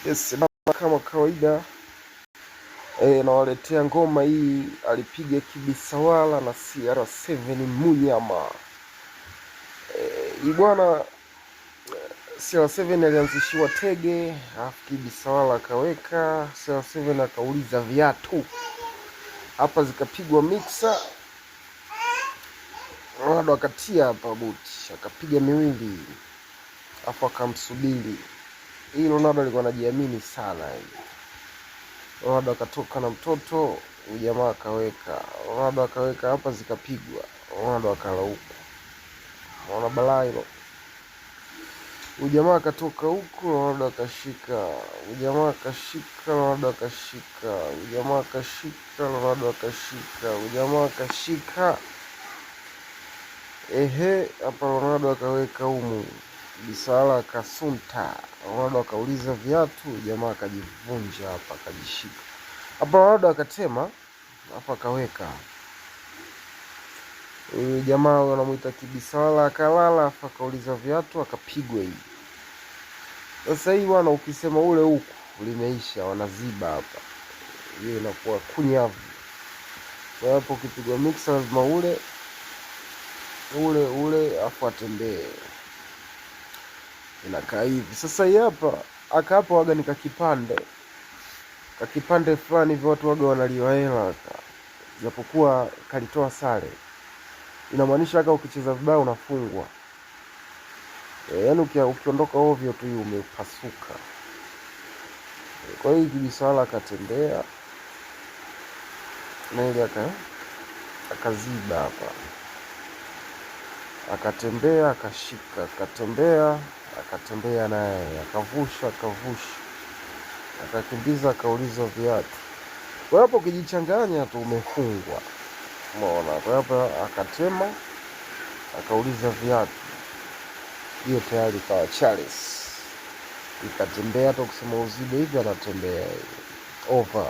Yes, kama kawaida nawaletea ngoma hii alipiga Kibisawala na CR7 Munyama. Hii bwana CR7 alianzishiwa tege, alafu Kibisawala akaweka, CR7 akauliza viatu. Hapa zikapigwa mixer. Ronaldo akatia hapa buti, akapiga miwili. Alafu akamsubiri. Hii Ronaldo alikuwa anajiamini sana hii. Ronaldo akatoka na mtoto, ujamaa akaweka. Ronaldo akaweka hapa zikapigwa. Ronaldo akalauka. Unaona balaa hilo. Ujamaa akatoka huku, Ronaldo akashika. Ujamaa akashika, Ronaldo akashika. Ujamaa akashika, Ronaldo akashika. Ujamaa akashika. Hapa Ronaldo akaweka humu. Bisawala akasunta. Ronaldo akauliza viatu, jamaa akajivunja hapa, akajishika. Hapa Ronaldo akatema, hapa akaweka. Jamaa wanamuita Kibisawala akalala, hapa akauliza viatu, akapigwa hii. Sasa hii bwana ukisema ule huku limeisha, wanaziba hapa. Hiyo inakuwa kunyavu. Kwa hapo ukipigwa mixer lazima ule afu atembee. Inakaa hivi. Sasa hii hapa hapa waga ni kakipande fulani hivyo, watu waga wanaliwa hela japokuwa kalitoa sare. Inamaanisha haka ukicheza vibaya unafungwa. Yaani ukiondoka ovyo tu umepasuka. Kwa hiyo Kibisawala akatembea na ile akaziba hapa. Akatembea akashika, akatembea naye, akavusha, akakimbiza, akauliza viatu. Kwa hapo ukijichanganya tu umefungwa. Umeona? Kwa hapo akatema, akauliza viatu. Hiyo tayari kawa Charles. Ikatembea hata kusema uzibe hivi anatembea. Over.